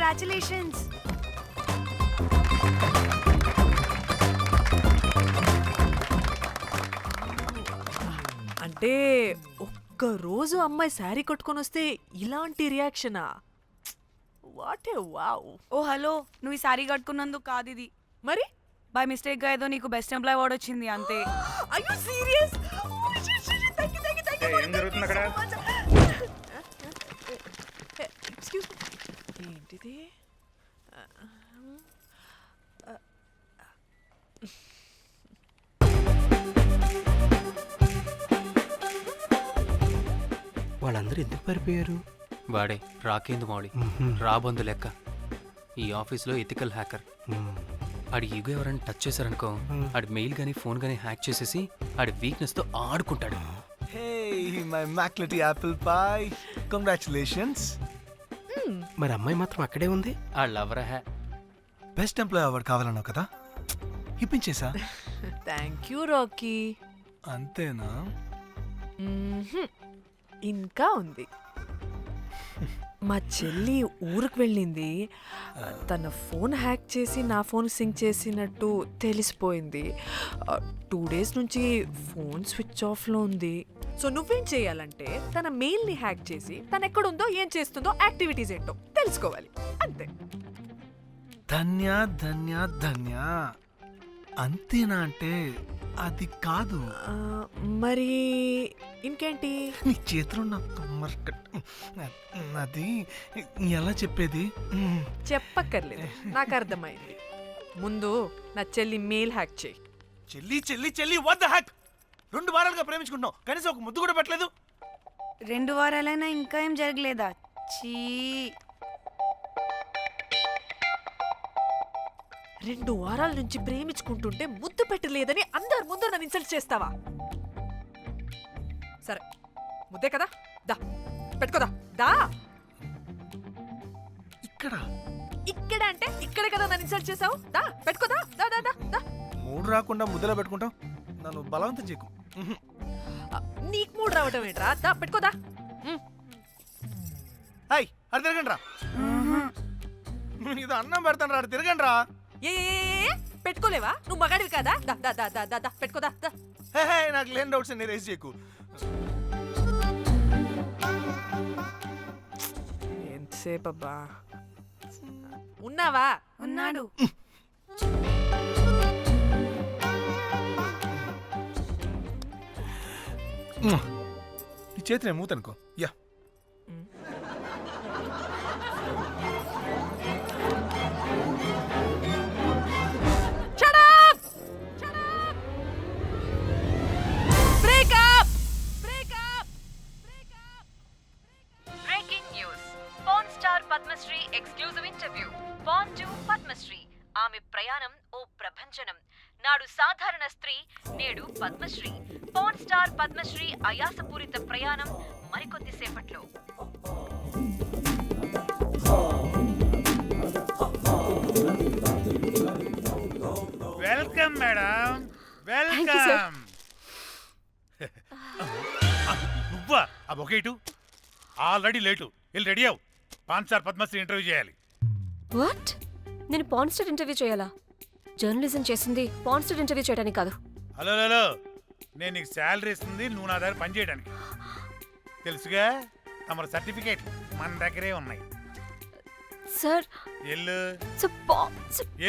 Congratulations. అంటే ఒక్క రోజు అమ్మాయి శారీ కట్టుకొని వస్తే ఇలాంటి రియాక్షనా? What a wow. Oh hello, నువ్వు ఈ సారీ కట్టుకున్నందుకు కాదు ఇది. మరి బై మిస్టేక్ గా ఏదో నీకు బెస్ట్ ఎంప్లాయ్ అవార్డ్ వచ్చింది అంతే. Are you serious? ఏం జరుగుతుంది అక్కడ? Excuse me. ఏంటిది? వాళ్ళందరూ ఎందుకు పారిపోయారు? వాడే రాకేందు మౌళి, రాబందు లెక్క. ఈ ఆఫీస్లో ఎథికల్ హ్యాకర్. ఆడి ఈగో ఎవరైనా టచ్ చేశారనుకో, ఆడి మెయిల్ కానీ ఫోన్ కానీ హ్యాక్ చేసేసి ఆడి వీక్నెస్తో ఆడుకుంటాడు. Hey, my McLetty apple pie. Congratulations. మరి అమ్మాయి మాత్రం అక్కడే ఉంది. ఆ లవర్ హ్యా. బెస్ట్ ఎంప్లాయ్ అవార్డు కావాలన్నావు కదా, ఇప్పించేసా. Thank you Rocky. అంతేనా? ఇంకా ఉంది. మా చెల్లి ఊరికి వెళ్ళింది. తన ఫోన్ హ్యాక్ చేసి నా ఫోన్ సింక్ చేసినట్టు తెలిసిపోయింది. 2 days నుంచి ఫోన్ స్విచ్ ఆఫ్లో ఉంది. సో నువ్వేం చేయాలంటే తన మెయిల్ని హ్యాక్ చేసి తను ఎక్కడుందో ఏం చేస్తుందో యాక్టివిటీస్ ఏంటో తెలుసుకోవాలి, అంతే. ధన్య ధన్య ధన్య. అంతేనా అంటే అది కాదు. మరి ఇంకేంటి? నీ చేతిలో నాకు అది ఎలా చెప్పేది? చెప్పక్కర్లేదు, నాకు అర్థమైంది. ముందు నా చెల్లి మెయిల్ హ్యాక్ చేయి. చెల్లి చెల్లి చెల్లి, వాట్ ద హ్యాక్? 2 వారాలుగా ప్రేమించుకుంటున్నాం, కనీసం ఒక ముద్దు కూడా పెట్టలేదు. 2 వారాలైనా ఇంకా ఏం జరగలేదా? చీ. 2 వారాల నుంచి ప్రేమించుకుంటుంటే ముద్దు పెట్టలేదని అందరు ముందు నన్ను ఇన్సల్ట్ చేస్తావా? సరే, ముద్దే కదా, దా పెట్టుకోదా. దా. ఇక్కడ ఇక్కడ అంటే ఇక్కడే కదా నన్ను ఇన్సల్ట్ చేసావు. దా పెట్టుకోదా. దా దా దా దా. మూడు రాకుండా ముద్దలో పెట్టుకుంటాం, నన్ను బలవంతం చేయకు. నీకు మూడు రావటం ఏంట్రా? దా పెట్టుకోదా. హాయ్, అది తిరగండి రా. ఇది అన్నం పెడతాను రా, అది తిరగండి రా. ఏ పెట్టుకోలేవా? నువ్వు మగాడివి కదా. దా దా దా దా దా పెట్టుకోదా. దా. హే, నాకు లేని డౌట్స్ అన్ని రేస్ చేయకు. ఎంతసేపు అబ్బా? ఉన్నావా? ఉన్నాడు. నీ చేతి నేను మూతనుకో. Yeah, Padmashri exclusive interview. Pan to Padmashri. ఆమె ప్రయాణం ఓ ప్రభంజనం. నాడు సాధారణ స్త్రీ, నేడు పద్మశ్రీ. పాన్ స్టార్ పద్మశ్రీ అయాసపూరిత ప్రయాణం మరికొద్ది సేపట్లో. Welcome madam, welcome. నువ్వా? ఆ బొకేటు ఆల్రెడీ లేటు. వెళ్ళి రెడీ అవు. పాన్ స్టార్ పద్మశ్రీ ఇంటర్వ్యూ చేయాలి. వాట్? నేను పాన్ స్టార్ ఇంటర్వ్యూ చేయాలా? జర్నలిజం చేసింది పాన్ స్టార్ ఇంటర్వ్యూ చేయడానికి కాదు. హలో హలో, నేను నీకు శాలరీ ఇస్తుంది నువ్వు నా దగ్గర పని చేయడానికి. తెలుసుగా, తమ సర్టిఫికేట్ మన దగ్గరే ఉన్నాయి. సార్ ఎల్లు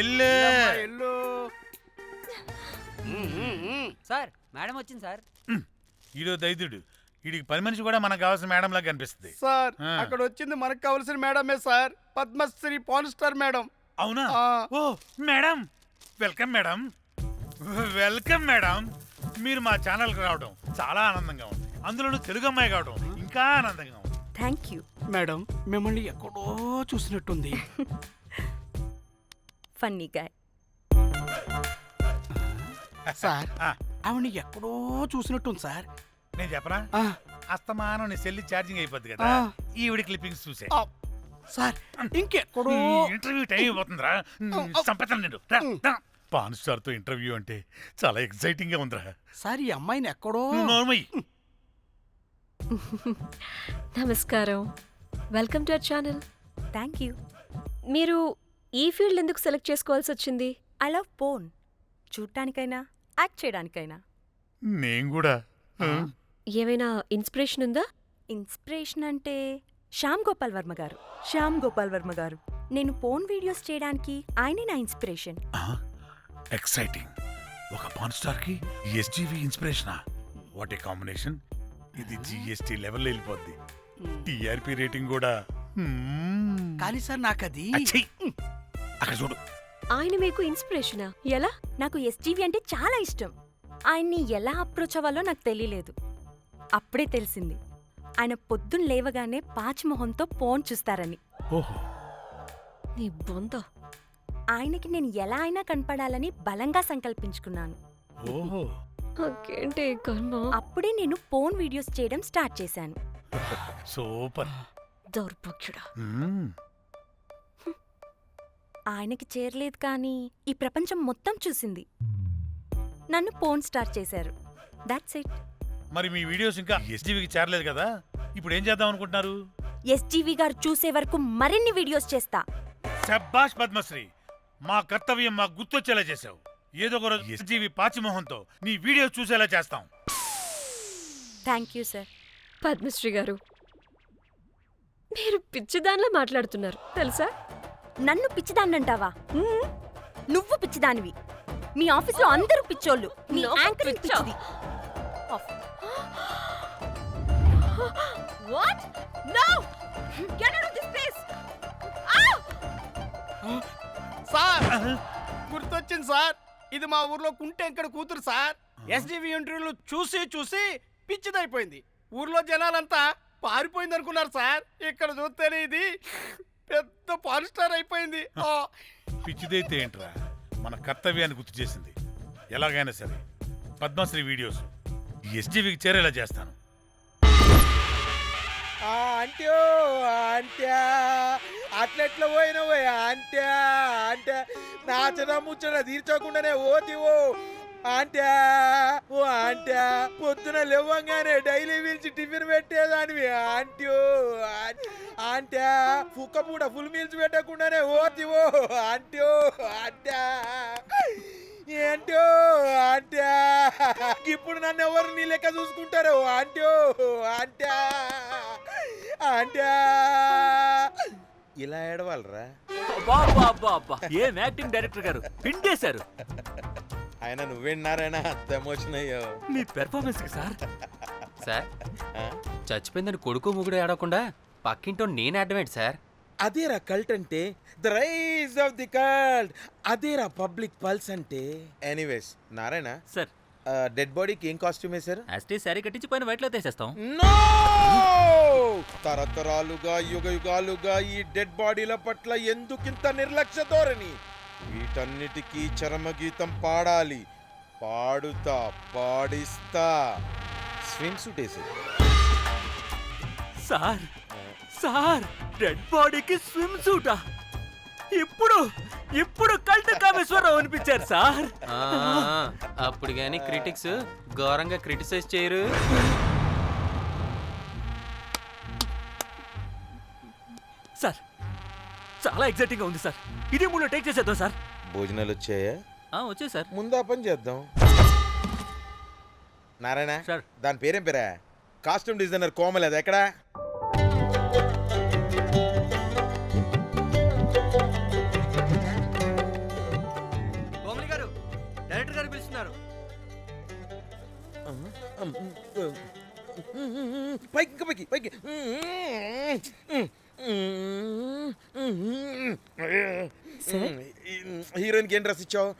ఎల్లు. సార్ మేడం వచ్చింది సార్. ఈడో దైదుడు, వీడికి పని మనిషి కూడా మనకు కావాల్సిన మేడం లాగా కనిపిస్తుంది. సార్ అక్కడ వచ్చింది మనకు కావాల్సిన మేడమే sir, Padmashri pan star madam. అవునా? ఓ madam, welcome madam. Welcome madam. మీరు మా ఛానల్కి రావడం చాలా ఆనందంగా ఉంది. అందులోనూ తెలుగు అమ్మాయి కావడం ఇంకా ఆనందంగా ఉంది. థ్యాంక్ యూ మేడం, మిమ్మల్ని ఎక్కడో చూసినట్టుంది. Funny guy. సార్, ఆవిడ ఎక్కడో చూసినట్టుంది సార్. నేను చెప్పనా? అస్తమానం నీ సెల్లి ఛార్జింగ్ అయిపోద్ది కదా, ఈవిడ క్లిప్పింగ్స్ చూసే. సార్ ఇంకెక్కడో ఇంటర్వ్యూ టైం అయిపోతుందిరా. సంపేతం నేను. పాన్ స్టార్ తో ఇంటర్వ్యూ అంటే చాలా ఎక్సైటింగ్ గా ఉందిరా. సార్ ఈ అమ్మాయిని ఎక్కడో. నోర్మయ్యి. నమస్కారం, welcome to our channel. Thank you. మీరు ఈ ఫీల్డ్ ఎందుకు సెలెక్ట్ చేసుకోవాల్సి వచ్చింది? I love porn. చూడటానికైనా యాక్ట్ చేయడానికైనా. నేను కూడా ఏమైనా ఇన్స్పిరేషన్ ఉందా? ఇన్స్పిరేషన్ అంటే శ్యామ్ గోపాల్ వర్మ గారు. శ్యామ్ గోపాల్ వర్మ గారు. నేను పోన్ వీడియోస్ చేయడానికి ఆయనే నా ఇన్స్పిరేషన్. ఎక్సైటింగ్. ఒక పాన్ స్టార్ కి ఎస్జీవి ఇన్స్పిరేషనా? What a combination. ఇది జిఎస్టీ లెవెల్ వెళ్ళిపోద్ది. టిఆర్పి రేటింగ్ కూడా. కానీ సార్ నాకది అచ్చీ! అక్కడ చూడు. ఆయన మీకు ఇన్స్పిరేషనా? ఎలా? నాకు ఎస్జీవి అంటే చాలా ఇష్టం. ఆయన్ని ఎలా అప్రోచ్ అవ్వాలో నాకు తెలియలేదు. అప్పుడే తెలిసింది ఆయన పొద్దున్న లేవగానే పాచిమొహంతో పోన్ చూస్తారని. ఓహో. నీ బొంద. ఆయనకి నేను ఎలా అయినా కనపడాలని బలంగా సంకల్పించుకున్నాను. ఓహో. నాకేంటి కర్మ? అప్పుడే నేను పోన్ వీడియోస్ చేయడం స్టార్ట్ చేశాను. సూపర్. దౌర్భాగ్యుడా. ఆయనకి చేరలేదు కానీ ఈ ప్రపంచం మొత్తం చూసింది. నన్ను పోన్ స్టార్ చేశారు. That's it. మరి మీ వీడియోస్ ఇంకా ఎస్జీవికి చేరలేదు కదా, ఇప్పుడు ఏం చేద్దాం అనుకుంటున్నారు? ఎస్జీవి గారు చూసే వరకు మరిన్ని వీడియోస్ చేస్తా. శబ్బాష్ పద్మశ్రీ, మా కర్తవ్యం మాకు గుర్తొచ్చేలా చేశావు. ఏదో ఒక రోజు ఎస్జీవి పాచిమోహంతో నీ వీడియో చూసేలా చేస్తాం. Thank you sir. పద్మశ్రీ గారు, మీరు పిచ్చిదానిలా మాట్లాడుతున్నారు తెలుసా? నన్ను పిచ్చిదాన్నంటావా? నువ్వు పిచ్చిదానివి. మీ ఆఫీస్లో అందరూ పిచ్చోళ్ళు. నీ యాంకరింగ్ పిచ్చిది. What? No! Get out of this place! Sir గుర్తొచ్చింది సార్. ఇది మా ఊర్లో కుంటెంకడ కూతురు సార్. ఎస్జీవి ఇంటర్వ్యూలు చూసి చూసి పిచ్చిదైపోయింది. ఊర్లో జనాలంతా పారిపోయింది అనుకున్నారు సార్. ఇక్కడ చూస్తేనే ఇది పెద్ద పాన్ స్టార్ అయిపోయింది. పిచ్చిదైతే ఏంట్రా, మన కర్తవ్యాన్ని గుర్తు చేసింది. ఎలాగైనా సరే పద్మశ్రీ వీడియోస్ ఎస్జీవికి చేరేలా చేస్తాను. అంట్యో అంట్యా అట్లెట్లా పోయినవో అంట్యా అంటే నాచన ముచ్చట తీర్చకుండానే ఓతివో అంట్యా. ఓ అంట్యా పొద్దున లేవంగానే డైలీ పిలిచి టిఫిన్ పెట్టేదానివి అంట్యో అంట్యా. కుక్క పూట ఫుల్ మీల్స్ పెట్టకుండానే ఓతివో అంట్యో అంట్యా. ఏంటో అంట్యా ఇప్పుడు నన్ను ఎవరు నీ లెక్క చూసుకుంటారు అంట్యో అంట్యా అంట్యా. ఇలా ఏడవాలరా? ఏం యాక్టింగ్ డైరెక్టర్ గారు పిండేశారు. ఆయన నువ్వేనారాయణ అంత ఎమోషన్ అయ్యో మీ పెర్ఫార్మెన్స్ కి సార్. సార్, చచ్చిపోయిందని కొడుకు ముగుడు ఆడకుండా పక్కింటో నేను ఆడమేంటి సార్? అదేరా కల్ట్ అంటే, the rise of the cult. అదేరా పబ్లిక్ పల్స్ అంటే. ఎనీవేస్ నారాయణ సార్, డెడ్ బాడీకి ఏం కాస్ట్యూమ్ వేశారు? యాస్టీ శారీ కట్టించి పైన వైట్లో తీసేస్తాం. నో! తరతరాలుగా యుగ యుగాలుగా ఈ డెడ్ బాడీల పట్ల ఎందుకింత నిర్లక్ష్య ధోరణి? వీటన్నిటికీ చరమగీతం పాడాలి. పాడుతా, పాడిస్తా. స్విమ్ సూట్ వేసి సార్ సార్, డెడ్ బాడీకి స్విమ్ సూటా? ఇప్పుడు కల్ట్ కామేశ్వరరావు అనిపించారు సార్. అప్పుడు గాని క్రిటిక్స్ ఘోరంగా క్రిటిసైజ్ చేయరు. సార్, చాలా ఎగ్జైటింగ్ గా ఉంది సార్. ఇదే మూడు టేక్ చేసేద్దాం సార్. భోజనాలు వచ్చాయా? వచ్చే సార్. ముందు ఆ పని చేద్దాం. నారాయణ సార్. దాని పేరేం పేరా? Costume designer Komal. అది ఎక్కడా? కోమలి గారు, డైరెక్టర్ గారు పిలుస్తున్నారు. పైకి ఇంకా పైకి పైకి. హీరోయిన్కి ఏం డ్రెస్ ఇచ్చావు?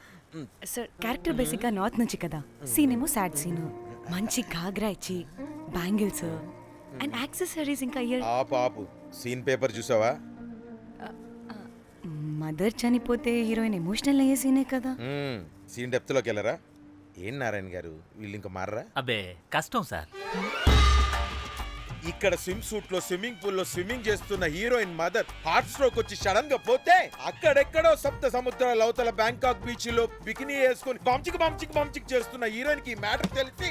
సార్, క్యారెక్టర్ బేసిక్గా నార్త్ నుంచి కదా. సీన్ ఏమో సాడ్ సీను. మంచి ఘాగ్రా ఇచ్చి బ్యాంగిల్స్ అండ్ యాక్సెసరీస్ ఇంకా ఇయర్. ఆపు సీన్ పేపర్ చూసావా? మదర్ చనిపోతే హీరోయిన్ ఎమోషనల్ అయ్యే సీనే కదా. సీన్ డెప్త్లోకి వెళ్ళరా? ఏం నారాయణ గారు వీళ్ళు ఇంకా మారరా? అబ్బే కష్టం సార్. ఇక్కడ స్విమ్ సూట్ లో స్విమ్మింగ్ పూల్ లో స్విమ్మింగ్ చేస్తున్న హీరోయిన్ మదర్ హార్ట్ స్ట్రోక్ వచ్చి సడన్ గా పోతే అక్కడెక్కడో సప్త సముద్రాల అవతల బ్యాంకాక్ బీచ్ లో బికినీ వేసుకొని బంచిక్ చేస్తున్న హీరోయిన్ కి మ్యాటర్ తెలిసి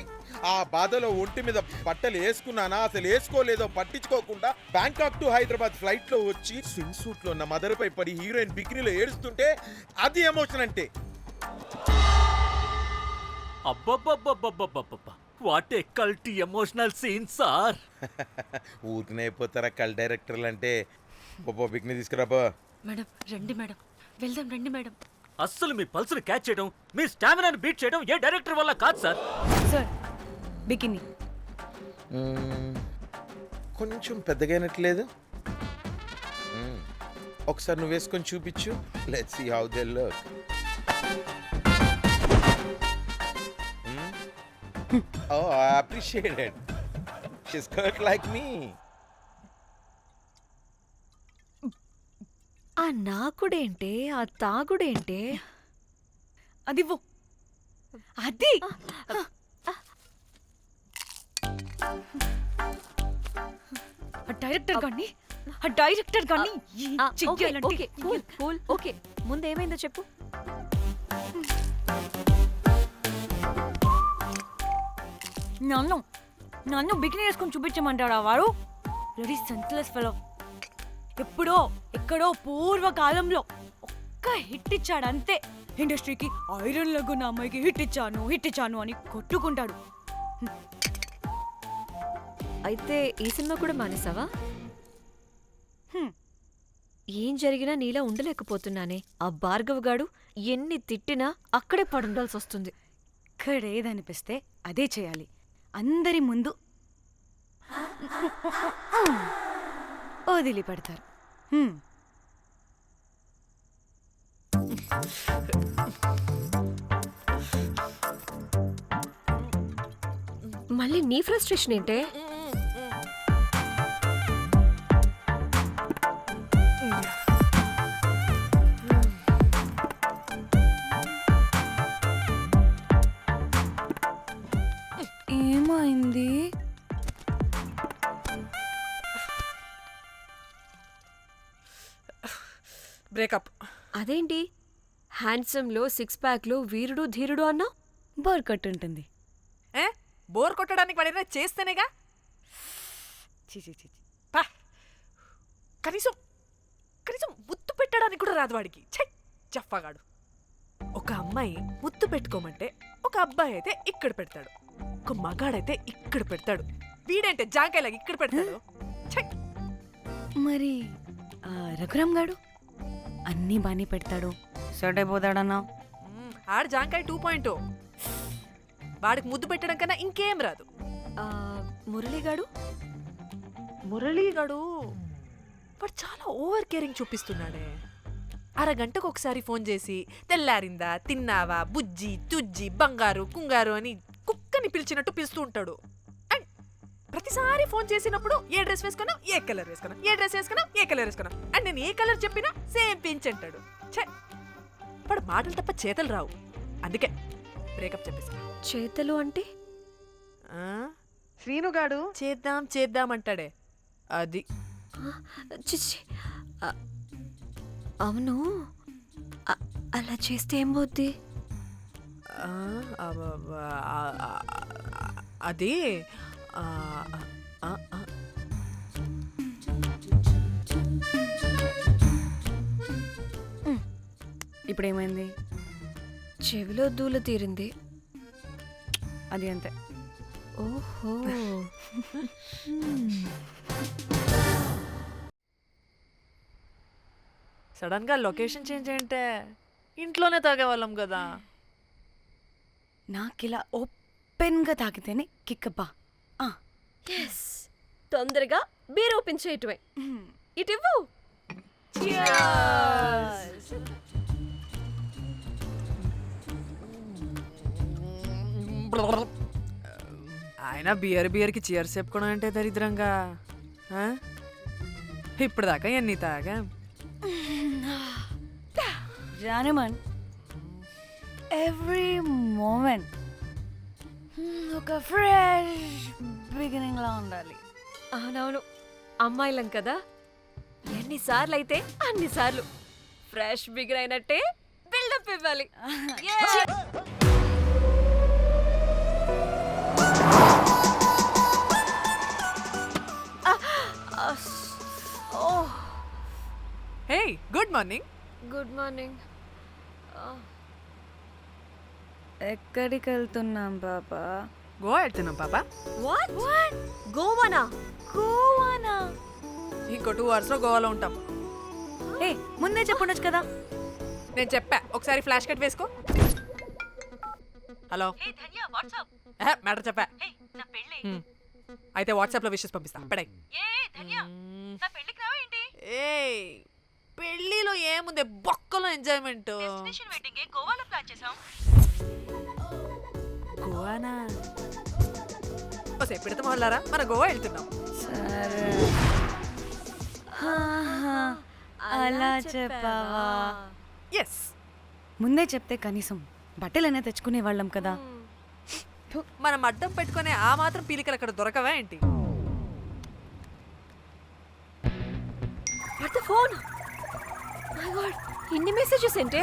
ఆ బాధలో ఒంటి మీద బట్టలు వేసుకున్నానా అసలు వేసుకోలేదో పట్టించుకోకుండా బ్యాంకాక్ టు హైదరాబాద్ ఫ్లైట్ లో వచ్చి స్విమ్ సూట్ లో ఉన్న మదర్ పై పడి హీరోయిన్ బికినీలో ఏడుస్తుంటే అది ఎమోషన్ అంటే. అబ్బబ్బబ్బబ్బబ్బబ్బబ్బ what a culty emotional scene sir. ఊరికనే అయిపోతారా కల్ డైరెక్టర్లు అంటే. బొబ్బో బికినీ తీసుకురాబో. మేడం రండి మేడం, వెళ్దాం రండి మేడం. అస్సలు మీ పల్స్ని క్యాచ్ చేయడం, మీ స్టామినాని బీట్ చేయడం ఏ డైరెక్టర్ వల్ల కాదు సార్. సార్ బికినీ కొంచెం పెద్దగైనట్లేదు. ఒకసారి నువ్వు వేసుకొని చూపించు. Let's see how they look. Oh, I appreciate it. She's cut like me. ఆ నాకుడేంటే, ఆ తాగుడేంటే? అదివ్వు. అది డైరెక్టర్ గాని ఓకే కూల్ ఓకే, ముందు ఏమైందో చెప్పు. నన్ను బికినీ వేసుకొని చూపించమంటాడా వాడు? Ready senseless fellow. ఎప్పుడో ఎక్కడో పూర్వకాలంలో ఒక్క హిట్ ఇచ్చాడు అంతే. ఇండస్ట్రీకి ఐరన్ లెగ్ నా అమ్మాయికి హిట్ ఇచ్చాను అని కొట్టుకుంటాడు. అయితే ఈ సినిమా కూడా మానేసావా? ఏం జరిగినా నీలా ఉండలేకపోతున్నానే. ఆ భార్గవ్ గాడు ఎన్ని తిట్టినా అక్కడే పడుండాల్సి వస్తుంది. ఇక్కడేదనిపిస్తే అదే చేయాలి. అందరి ముందు వదిలిపెడతారు. మళ్ళీ నీ ఫ్రస్ట్రేషన్ ఏంటే? ఏమైంది? బ్రేకప్. అదేంటి హ్యాండ్సమ్లో 6 ప్యాక్లో వీరుడు ధీరుడు అన్నా? బోర్ కట్టుంటుంది. బోర్ కొట్టడానికి వాడైనా చేస్తేనేగా. కనీసం ముత్తు పెట్టడానికి కూడా రాదు వాడికి. జఫాగాడు. ఒక అమ్మాయి ముత్తు పెట్టుకోమంటే ఒక అబ్బాయి అయితే ఇక్కడ పెడతాడు, ఒక మగాడైతే ఇక్కడ పెడతాడు. వీడంటే జాంకాయలాగా ఇక్కడ పెడతాడు. మరి రఘురామ్ గాడు అన్నీ బానే పెడతాడు, సెట్ అయిపోతాడన్నా. ఆడు జాంకాయ 2.0. వాడికి ముద్దు పెట్టడం కన్నా ఇంకేం రాదు. మురళీగాడు వాడు చాలా ఓవర్ కేరింగ్ చూపిస్తున్నాడే. అరగంటకు ఒకసారి ఫోన్ చేసి తెల్లారిందా, తిన్నావా, బుజ్జి, తుజ్జి, బంగారు, కుంగారు అని కుక్కని పిలిచినట్టు పిలుస్తూ ఉంటాడు. అండ్ ప్రతిసారి ఫోన్ చేసినప్పుడు ఏ డ్రెస్ వేసుకున్నావు, ఏ కలర్ వేసుకున్నావు, ఏ డ్రెస్ వేసుకున్నావు, ఏ కలర్ వేసుకున్నావు, అండ్ నేను ఏ కలర్ చెప్పినా సేమ్ పించ్ అంటాడు. వాడు మాటలు తప్ప చేతలు రావు. అందుకే బ్రేకప్ చెప్పేసా. చేతలు అంటే శ్రీనుగాడు చేద్దాం అంటాడే అది. చిచ్చి, అవును అలా చేస్తే ఏమవుద్ది? అది ఇప్పుడేమైంది? చెవిలో దూల తీరింది. అది అంతే. ఓహో. సడన్ గా లొకేషన్ చేంజ్ అంటే ఇంట్లోనే తాగేవాళ్ళం కదా. నాకిలా ఓపెన్గా తాగితేనే కిక్కబ్బా. తొందరగా బీర్ ఓపెన్ చేయటమే. ఇటివ్వు. ఆయన బియర్కి చీర్స్ చెప్పుకోవడం అంటే దరిద్రంగా. ఇప్పుడు దాకా ఎన్ని తాగా జానమన్. ఎవ్రీ మూమెంట్ ఒక ఫ్రెష్ బిగినింగ్ లా ఉండాలి. అవునవును, అమ్మాయిలం కదా, ఎన్నిసార్లు అయితే అన్నిసార్లు ఫ్రెష్ బిగిన్ అయినట్టే బిల్డప్ ఇవ్వాలి. హే, గుడ్ మార్నింగ్. Good morning. ఎక్కడికి వెళ్తున్నాం బాబా? గోవా వెళ్తున్నాం పాపా. వాట్ గోవానా? గోవానా? ఇంకో 2 hours లో గోవాలో ఉంటాం. ఏ ముందే చెప్పుండొచ్చు కదా. నేను చెప్పా, ఒకసారి ఫ్లాష్ కట్ వేసుకో. హలో, మ్యాటర్ చెప్పా. అయితే వాట్సాప్ లో విషెస్ పంపిస్తా. పడాయి. ఏ పెళ్ళిలో ఏముంది, బొక్కలో ఎంజాయ్మెంట్. గోవానా? ఓసే పిడత మొహల్లారా, మన గోవా వెళ్తున్నాం. సరే, అలా చెప్పావా? ఎస్, ముందే చెప్తే కనీసం బట్టలైనా తెచ్చుకునే వాళ్ళం కదా. మనం అడ్డం పెట్టుకునే ఆ మాత్రం పీలికలు అక్కడ దొరకవా ఏంటి? What the phone? My God, ఇన్ని మెసేజెస్ ఏంటే?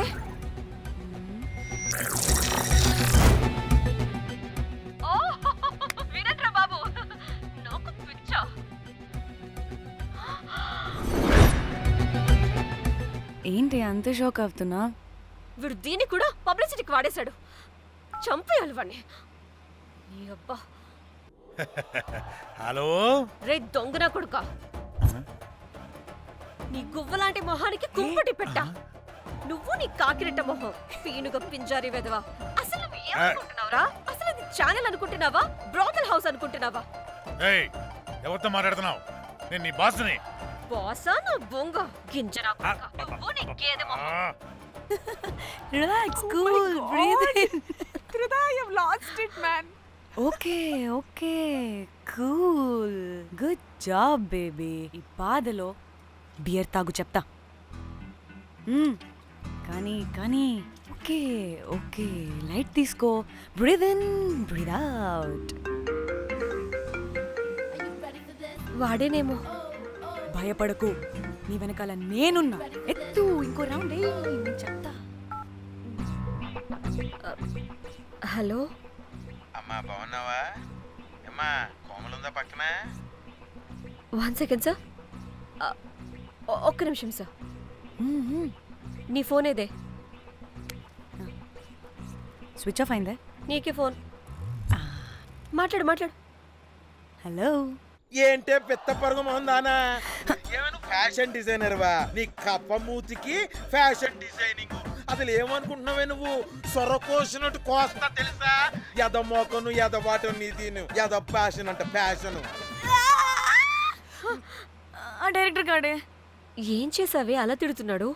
వినట్రా బాబు, నాకు పిచ్చా. ఏంటి అంత షాక్ అవుతున్నా? వీడు దీన్ని కూడా పబ్లిసిటీకి వాడేశాడు. చంపేయాలి వాడిని. నీ అబ్బా. హలో రే దొంగనా కొడుక, నీ గువ్వలాంటి మొహానికి కుంపటి పెట్ట. నువ్వు నీ కాకిరెట్ట మొహం, పీనుగ పింజారి వెదవా. అసలు నువ్వు ఏమనుకుంటున్నావురా? అసలు ఇది ఛానల్ అనుకుంటున్నావా, బ్రోకల్ హౌస్ అనుకుంటున్నావా? ఏయ్, ఎవరితో మాట్లాడుతున్నావు? నేను నీ బాస్ని. బాసా నా బొంగ గింజరా కొడుక, నువ్వు నీ గేదె మొహం. Relax, cool, breathe in. I have lost it, man. Okay okay, cool, good job baby. ఈ బాధలో బియర్ తాగు చెప్తా. కానీ కానీ ఓకే ఓకే, లైట్ తీసుకో. Breathe in, breathe out. వాడేనేమో. భయపడకు, నీ వెనకాల నేనున్నా. ఎత్తు, ఇంకో రౌండ్ నేను చెప్తా. హలో అమ్మా, బాగున్నావా? అమ్మా, కోమలుందా పక్కన? 1 second సార్, ఒక్క నిమిషం సార్. నీ ఫోన్ ఏదే? స్విచ్ ఆఫ్ అయిందే. నీకే ఫోన్. మాట్లాడు మాట్లాడు. హలో. ఏంటే పెద్ద పరుగు మొహందానా? ఏమను ఫ్యాషన్ డిజైనర్ వా? నీ కప్ప మూతికి ఫ్యాషన్ డిజైనింగ్. అసలు ఏమనుకుంటున్నావే నువ్వు? సొర కోసినట్టు కోస్తా తెలుసా? ఎద మోకను, ఎద వాటను, నీ దీను ఎద ఫ్యాషన్ అంట, ఫ్యాషన్. ఆ డైరెక్టర్ గాడే. ఏం చేసావే అలా తిడుతున్నాడు?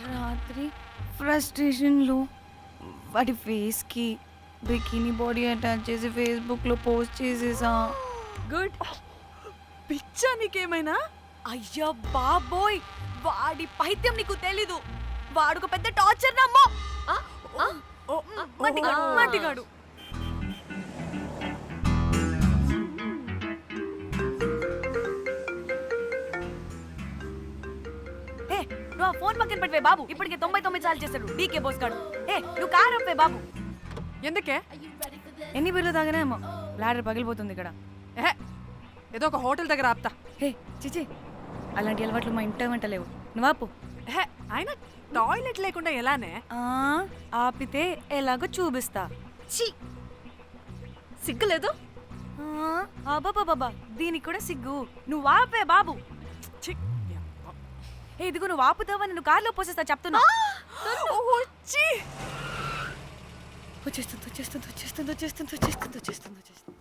రాత్రి ఫ్రస్ట్రేషన్లో వాడి ఫేస్కి బికినీ బాడీ అటాచ్ చేసి ఫేస్బుక్లో పోస్ట్ చేసేసా. గుడ్. పిచ్చా నీకేమైనా? అయ్యా బాబోయ్, వాడి పైత్యం నీకు తెలీదు. వాడుకు పెద్ద టార్చర్ నమ్మో. మట్టిగాడు. ఏ నువ్వు ఆ ఫోన్ పక్కన పెట్టవే బాబు. ఇప్పటికే 99 సార్లు చేశాడు డీకే బోస్ గాడు. ఏ నువ్వు కారు అప్పే బాబు. ఎందుకే? ఎన్ని బిర్లు తాగినామో లాడర్ పగిలిపోతుంది ఇక్కడ. ఏదో ఒక హోటల్ దగ్గర ఆపుతా. హే చిచి, అలాంటి అలవాట్లు మా ఇంట వెంట లేవు. నువ్వు ఆపు. ఆయన టాయిలెట్ లేకుండా ఎలానే? ఆపితే ఎలాగో చూపిస్తా. ఛీ, సిగ్గులేదు? బాబా దీనికి కూడా సిగ్గు. నువ్వు ఆపే బాబు. ఇదిగో నువ్వు ఆపుతావని నువ్వు కార్లో పోసేస్తా చెప్తున్నా. వచ్చేస్తుంది వచ్చేస్తుంది వచ్చేస్తుంది వచ్చేస్తుంది వచ్చేస్తుంది వచ్చేస్తుంది వచ్చేస్తుంది వచ్చేస్తుంది.